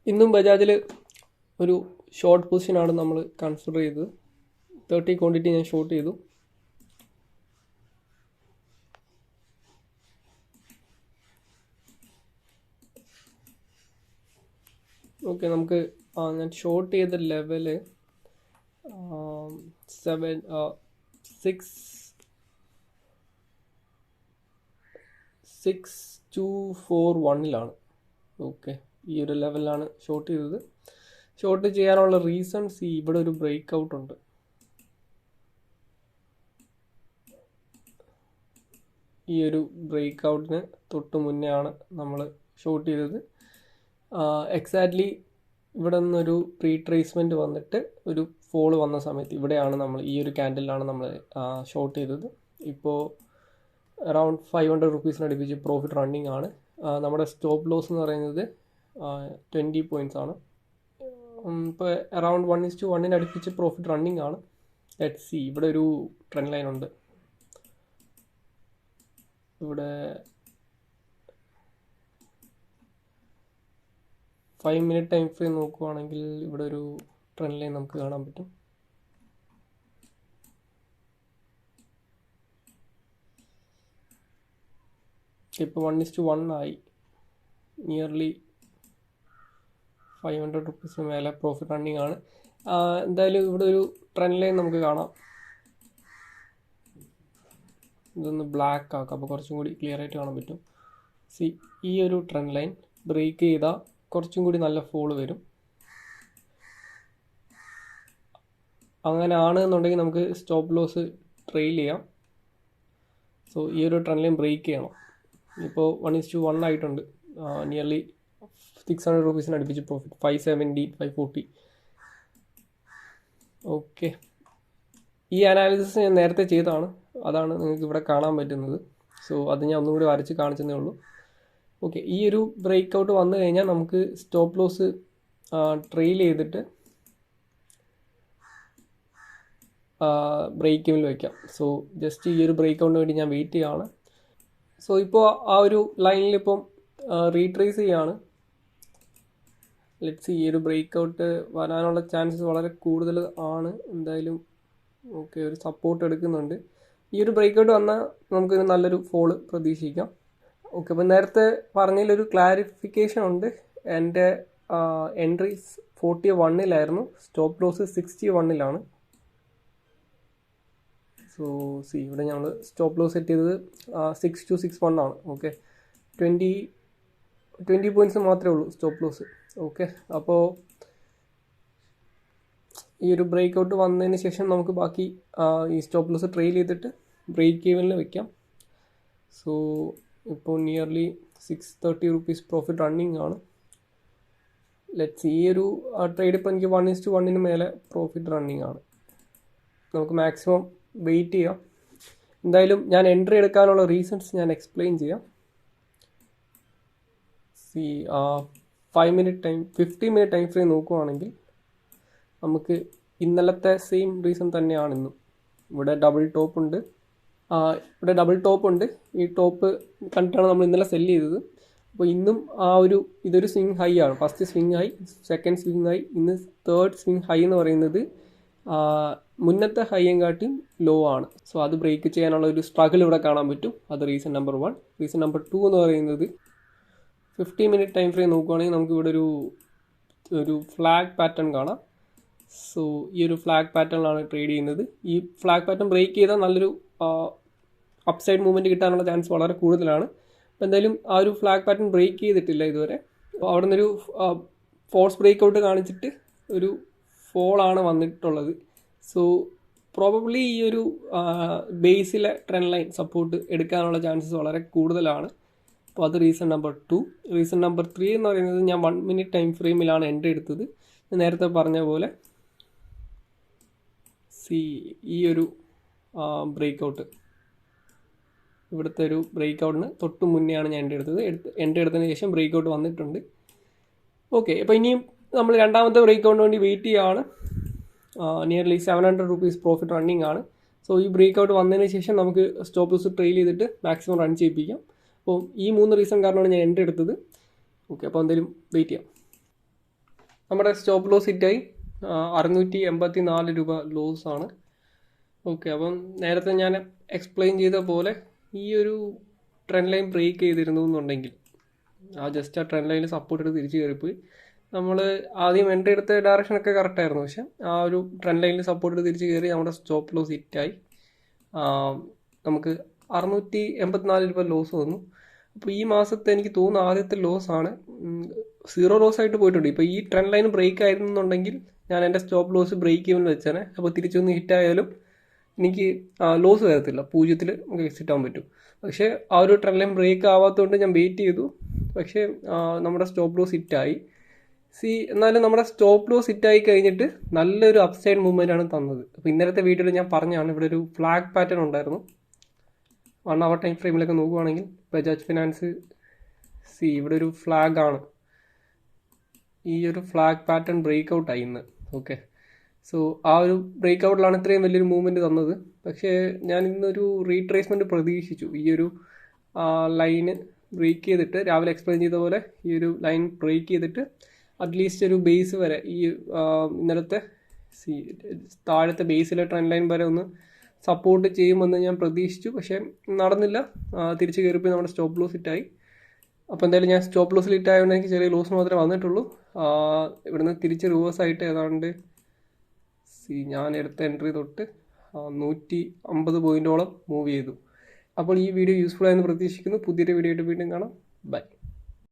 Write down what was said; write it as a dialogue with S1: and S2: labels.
S1: ഇന്നും ബജാജിൽ ഒരു ഷോർട്ട് പൊസിഷനാണ് നമ്മൾ കൺസിഡർ ചെയ്തത്. 30 ക്വാണ്ടിറ്റി ഞാൻ ഷോർട്ട് ചെയ്തു. ഓക്കെ, നമുക്ക് ഞാൻ ഷോർട്ട് ചെയ്ത ലെവല് 6241 ഓക്കെ, ഈ ഒരു ലെവലിലാണ് ഷോർട്ട് ചെയ്തത്. ഷോർട്ട് ചെയ്യാനുള്ള റീസൺസ് ഇവിടെ ഒരു ബ്രേക്ക് ഔട്ട് ഉണ്ട്. ഈ ഒരു ബ്രേക്ക് ഔട്ടിന് തൊട്ട് മുന്നേ ആണ് നമ്മൾ ഷോർട്ട് ചെയ്തത്. എക്സാക്ട്ലി ഇവിടെ നിന്നൊരു റീട്രേസ്മെൻറ്റ് വന്നിട്ട് ഒരു ഫോൾ വന്ന സമയത്ത് ഇവിടെയാണ് നമ്മൾ ഈ ഒരു ക്യാൻഡിലാണ് നമ്മൾ ഷോർട്ട് ചെയ്തത്. ഇപ്പോൾ അറൗണ്ട് 500 റുപ്പീസിന് അടുപ്പിച്ച് പ്രോഫിറ്റ് റണ്ണിങ് ആണ്. നമ്മുടെ സ്റ്റോപ്പ് ലോസ് എന്ന് പറയുന്നത് 20 പോയിൻറ്റ്സ് ആണ്. ഇപ്പോൾ അറൗണ്ട് 1:1 അടുപ്പിച്ച് പ്രോഫിറ്റ് റണ്ണിങ് ആണ്. ലെറ്റ്സ് സി, ഇവിടെ ഒരു ട്രെൻഡ് ലൈൻ ഉണ്ട്. ഇവിടെ 5 മിനിറ്റ് ടൈം ഫ്രെയിം നോക്കുവാണെങ്കിൽ ഇവിടെ ഒരു ട്രെൻഡ് ലൈൻ നമുക്ക് കാണാൻ പറ്റും. ഇപ്പോൾ 1:1 ആയി. നിയർലി 500 റുപ്പീസിന് മേലെ പ്രോഫിറ്റ് റണ്ണിങ് ആണ്. എന്തായാലും ഇവിടെ ഒരു ട്രെൻഡ് ലൈൻ നമുക്ക് കാണാം. ഇതൊന്ന് ബ്ലാക്ക് ആക്കാം, അപ്പോൾ കുറച്ചും കൂടി ക്ലിയർ ആയിട്ട് കാണാൻ പറ്റും. സി, ഈ ഒരു ട്രെൻഡ് ലൈൻ ബ്രേക്ക് ചെയ്താൽ കുറച്ചും കൂടി നല്ല ഫോൾ വരും. അങ്ങനെ ആണെന്നുണ്ടെങ്കിൽ നമുക്ക് സ്റ്റോപ്പ് ലോസ് ട്രെയിൽ ചെയ്യാം. സോ ഈ ഒരു ട്രെൻഡ് ലൈൻ ബ്രേക്ക് ചെയ്യണം. ഇപ്പോൾ 1:1 ആയിട്ടുണ്ട്. നിയർലി 600 റുപ്പീസിന് അടുപ്പിച്ച് പ്രോഫിറ്റ്, 570, 540. ഓക്കെ, ഈ അനാലിസിസ് ഞാൻ നേരത്തെ ചെയ്തതാണ്, അതാണ് നിങ്ങൾക്ക് ഇവിടെ കാണാൻ പറ്റുന്നത്. സോ അത് ഞാൻ ഒന്നും കൂടി വരച്ച് കാണിച്ചതേ ഉള്ളൂ. ഓക്കെ, ഈ ഒരു ബ്രേക്ക് ഔട്ട് വന്നു കഴിഞ്ഞാൽ നമുക്ക് സ്റ്റോപ്പ് ലോസ് ട്രെയിൽ ചെയ്തിട്ട് ബ്രേക്ക് ഇവനിൽ വയ്ക്കാം. സോ ജസ്റ്റ് ഈ ഒരു ബ്രേക്ക് ഔട്ടിന് വേണ്ടി ഞാൻ വെയിറ്റ് ചെയ്യുകയാണ്. സോ ഇപ്പോൾ ആ ഒരു ലൈനിൽ ഇപ്പം റീട്രേസ് ചെയ്യുകയാണ്. ലെറ്റ്സ് ഈ ഒരു ബ്രേക്ക് ഔട്ട് വരാനുള്ള ചാൻസസ് വളരെ കൂടുതൽ ആണ് എന്തായാലും. ഓക്കെ, ഒരു സപ്പോർട്ട് എടുക്കുന്നുണ്ട്. ഈ ഒരു ബ്രേക്ക് ഔട്ട് വന്നാൽ നമുക്ക് നല്ലൊരു ഫോള് പ്രതീക്ഷിക്കാം. ഓക്കെ, അപ്പോൾ നേരത്തെ പറഞ്ഞതിലൊരു ക്ലാരിഫിക്കേഷൻ ഉണ്ട്. എൻ്റെ എൻട്രീസ് 41-ലായിരുന്നു, സ്റ്റോപ്പ് ലോസ് 61-ലാണ്. സോ സി, ഇവിടെ ഞങ്ങൾ സ്റ്റോപ്പ് ലോസ് സെറ്റ് ചെയ്തത് 6261 ആണ്. ഓക്കെ, 20 പോയിൻറ്റ്സ് മാത്രമേ ഉള്ളൂ സ്റ്റോപ്പ് ലോസ്. ഓക്കെ, അപ്പോൾ ഈ ഒരു ബ്രേക്ക് ഔട്ട് വന്നതിന് ശേഷം നമുക്ക് ബാക്കി ഈ സ്റ്റോപ്പ് ലോസ് ട്രെയിൽ ചെയ്തിട്ട് ബ്രേക്ക് ഈവനിൽ വെക്കാം. സോ ഇപ്പോൾ നിയർലി 630 റുപ്പീസ് പ്രോഫിറ്റ് റണ്ണിങ് ആണ്. ലെറ്റ്സ് ഈ ഒരു ട്രേഡ് ഇപ്പോൾ എനിക്ക് 1:1 മേലെ പ്രോഫിറ്റ് റണ്ണിങ് ആണ്. നമുക്ക് മാക്സിമം വെയിറ്റ് ചെയ്യാം. എന്തായാലും ഞാൻ എൻട്രി എടുക്കാനുള്ള റീസൺസ് ഞാൻ എക്സ്പ്ലെയിൻ ചെയ്യാം. സി, 15 മിനിറ്റ് ടൈം ഫ്രെയിം നോക്കുവാണെങ്കിൽ നമുക്ക് ഇന്നലത്തെ സെയിം റീസൺ തന്നെയാണ് ഇന്നും. ഇവിടെ ഡബിൾ ടോപ്പ് ഉണ്ട്. ഈ ടോപ്പ് കണ്ടിട്ടാണ് നമ്മൾ ഇന്നലെ സെല്ല് ചെയ്തത്. അപ്പോൾ ഇന്നും ഇതൊരു സ്വിങ് ഹൈ ആണ്. First swing high, second swing high, ഇന്ന് തേർഡ് സ്വിങ് ഹൈ എന്ന് പറയുന്നത് മുന്നത്തെ ഹൈയും കാട്ടിയും ലോ ആണ്. സോ അത് ബ്രേക്ക് ചെയ്യാനുള്ള ഒരു സ്ട്രഗിൾ ഇവിടെ കാണാൻ പറ്റും. അത് റീസൺ നമ്പർ 1. റീസൺ നമ്പർ 2 എന്ന് പറയുന്നത് 50 മിനിറ്റ് ടൈം ഫ്രെയിം നോക്കുകയാണെങ്കിൽ നമുക്ക് ഇവിടെ ഒരു ഫ്ലാഗ് പാറ്റേൺ കാണാം. സോ ഈ ഒരു ഫ്ലാഗ് പാറ്റേണിലാണ് ട്രേഡ് ചെയ്യുന്നത്. ഈ ഫ്ലാഗ് പാറ്റേൺ ബ്രേക്ക് ചെയ്താൽ നല്ലൊരു അപ്സൈഡ് മൂവ്മെൻറ്റ് കിട്ടാനുള്ള ചാൻസ് വളരെ കൂടുതലാണ്. അപ്പോൾ എന്തായാലും ആ ഒരു ഫ്ലാഗ് പാറ്റേൺ ബ്രേക്ക് ചെയ്തിട്ടില്ല ഇതുവരെ. അപ്പോൾ അവിടെ നിന്നൊരു ഫോഴ്സ് ബ്രേക്ക് ഔട്ട് കാണിച്ചിട്ട് ഒരു ഫോളാണ് വന്നിട്ടുള്ളത്. സോ പ്രോബബ്ലി ഈ ഒരു ബേസിലെ ട്രെൻഡ് ലൈൻ സപ്പോർട്ട് എടുക്കാനുള്ള ചാൻസസ് വളരെ കൂടുതലാണ്. അപ്പോൾ അത് റീസൺ നമ്പർ 2. റീസൺ നമ്പർ 3 എന്ന് പറയുന്നത് ഞാൻ 1 മിനിറ്റ് ടൈം ഫ്രെയിമിലാണ് എൻട്രി എടുത്തത്. നേരത്തെ പറഞ്ഞ പോലെ ഈ ഒരു ബ്രേക്ക് ഔട്ട്, ഇവിടുത്തെ ഒരു ബ്രേക്ക് ഔട്ടിന് തൊട്ട് മുന്നെയാണ് ഞാൻ എൻട്രി എടുത്തതിന് ശേഷം ബ്രേക്ക് ഔട്ട് വന്നിട്ടുണ്ട്. ഓക്കെ, അപ്പോൾ ഇനിയും നമ്മൾ രണ്ടാമത്തെ ബ്രേക്ക് ഔട്ടിന് വേണ്ടി വെയിറ്റ് ചെയ്യുകയാണ്. നിയർലി 700 റുപ്പീസ് പ്രോഫിറ്റ് റണ്ണിങ് ആണ്. സോ ഈ ബ്രേക്ക് ഔട്ട് വന്നതിന് ശേഷം നമുക്ക് സ്റ്റോപ്പ് ലോസ് ട്രെയിൽ ചെയ്തിട്ട് മാക്സിമം റൺ ചെയ്യിപ്പിക്കാം. അപ്പോൾ ഈ 3 റീസൺ കാരണമാണ് ഞാൻ എൻട്രി എടുത്തത്. ഓക്കെ, അപ്പോൾ എന്തായാലും വെയിറ്റ് ചെയ്യാം. നമ്മുടെ സ്റ്റോപ്പ് ലോസ് ഹിറ്റായി 684 രൂപ ലോസ് ആണ്. ഓക്കെ, അപ്പം നേരത്തെ ഞാൻ എക്സ്പ്ലെയിൻ ചെയ്ത പോലെ ഈ ഒരു ട്രെൻഡ് ലൈൻ ബ്രേക്ക് ചെയ്തിരുന്നു എന്നുണ്ടെങ്കിൽ ജസ്റ്റ് ആ ട്രെൻഡ് ലൈനിൽ സപ്പോർട്ട് എടുത്ത് തിരിച്ച് കയറിപ്പോയി. നമ്മൾ ആദ്യം എൻട്രി എടുത്ത ഡയറക്ഷനൊക്കെ കറക്റ്റായിരുന്നു, പക്ഷെ ആ ഒരു ട്രെൻഡ് ലൈനിൽ സപ്പോർട്ട് എടുത്ത് തിരിച്ച് കയറി നമ്മുടെ സ്റ്റോപ്പ് ലോസ് ഹിറ്റായി നമുക്ക് 684 രൂപ ലോസ് വന്നു. അപ്പോൾ ഈ മാസത്തെ എനിക്ക് തോന്നുന്നു ആദ്യത്തെ ലോസ് ആണ്. 0 ലോസ് ആയിട്ട് പോയിട്ടുണ്ട്. ഇപ്പോൾ ഈ ട്രെൻഡ് ലൈൻ ബ്രേക്ക് ആയിരുന്നുണ്ടെങ്കിൽ ഞാൻ എൻ്റെ സ്റ്റോപ്പ് ലോസ് ബ്രേക്ക് ഈവൻ വെച്ചാണ്. അപ്പോൾ തിരിച്ചൊന്ന് ഹിറ്റായാലും എനിക്ക് ലോസ് വരത്തില്ല, 0-ൽ നമുക്ക് എക്സിറ്റ് ആവാൻ പറ്റും. പക്ഷേ ആ ഒരു ട്രെൻഡ് ലൈൻ ബ്രേക്ക് ആവാത്തതുകൊണ്ട് ഞാൻ വെയിറ്റ് ചെയ്തു. പക്ഷേ നമ്മുടെ സ്റ്റോപ്പ് ലോസ് ഹിറ്റായി. എന്നാലും നമ്മുടെ സ്റ്റോപ്പ് ലോസ് ഹിറ്റായി കഴിഞ്ഞിട്ട് നല്ലൊരു അപ്സൈഡ് മൂവ്മെൻ്റ് ആണ് തന്നത്. അപ്പോൾ ഇന്നലത്തെ വീഡിയോയിൽ ഞാൻ പറഞ്ഞാണ് ഇവിടെ ഒരു ഫ്ലാഗ് പാറ്റേൺ ഉണ്ടായിരുന്നു. 1 അവർ ടൈം ഫ്രെയിമിലൊക്കെ നോക്കുവാണെങ്കിൽ ബജാജ് ഫിനാൻസ് ഇവിടെ ഒരു ഫ്ലാഗ് ആണ്. ഈ ഒരു ഫ്ലാഗ് പാറ്റേൺ ബ്രേക്ക് ഔട്ട് ആയി ഇന്ന്. ഓക്കെ, സോ ആ ഒരു ബ്രേക്ക് ഔട്ടിലാണ് ഇത്രയും വലിയൊരു മൂവ്മെൻറ്റ് തന്നത്. പക്ഷേ ഞാൻ ഇന്നൊരു റീട്രേസ്മെൻറ്റ് പ്രതീക്ഷിച്ചു. ഈ ഒരു ലൈന് ബ്രേക്ക് ചെയ്തിട്ട് രാവിലെ എക്സ്പ്ലെയിൻ ചെയ്ത പോലെ ഈ ഒരു ലൈൻ ബ്രേക്ക് ചെയ്തിട്ട് അറ്റ്ലീസ്റ്റ് ഒരു ബേസ് വരെ ഈ ഇന്നലത്തെ താഴത്തെ ബേസിലെ ട്രെൻഡ് ലൈൻ വരെ ഒന്ന് സപ്പോർട്ട് ചെയ്യുമെന്ന് ഞാൻ പ്രതീക്ഷിച്ചു. പക്ഷേ നടന്നില്ല, തിരിച്ച് കയറിപ്പോയി നമ്മുടെ സ്റ്റോപ്പ് ലോസ് ഹിറ്റായി. അപ്പോൾ എന്തായാലും ഞാൻ സ്റ്റോപ്പ് ലോസിൽ ഹിറ്റായതുകൊണ്ട് എനിക്ക് ചെറിയ ലോസ് മാത്രമേ വന്നിട്ടുള്ളൂ. ഇവിടുന്ന് തിരിച്ച് റിവേഴ്സായിട്ട് ഏതാണ്ട് ഞാൻ എടുത്ത എൻട്രി തൊട്ട് 150 പോയിൻറ്റോളം മൂവ് ചെയ്തു. അപ്പോൾ ഈ വീഡിയോ യൂസ്ഫുൾ ആയെന്ന് പ്രതീക്ഷിക്കുന്നു. പുതിയൊരു വീഡിയോ ആയിട്ട് വീണ്ടും കാണാം. ബൈ.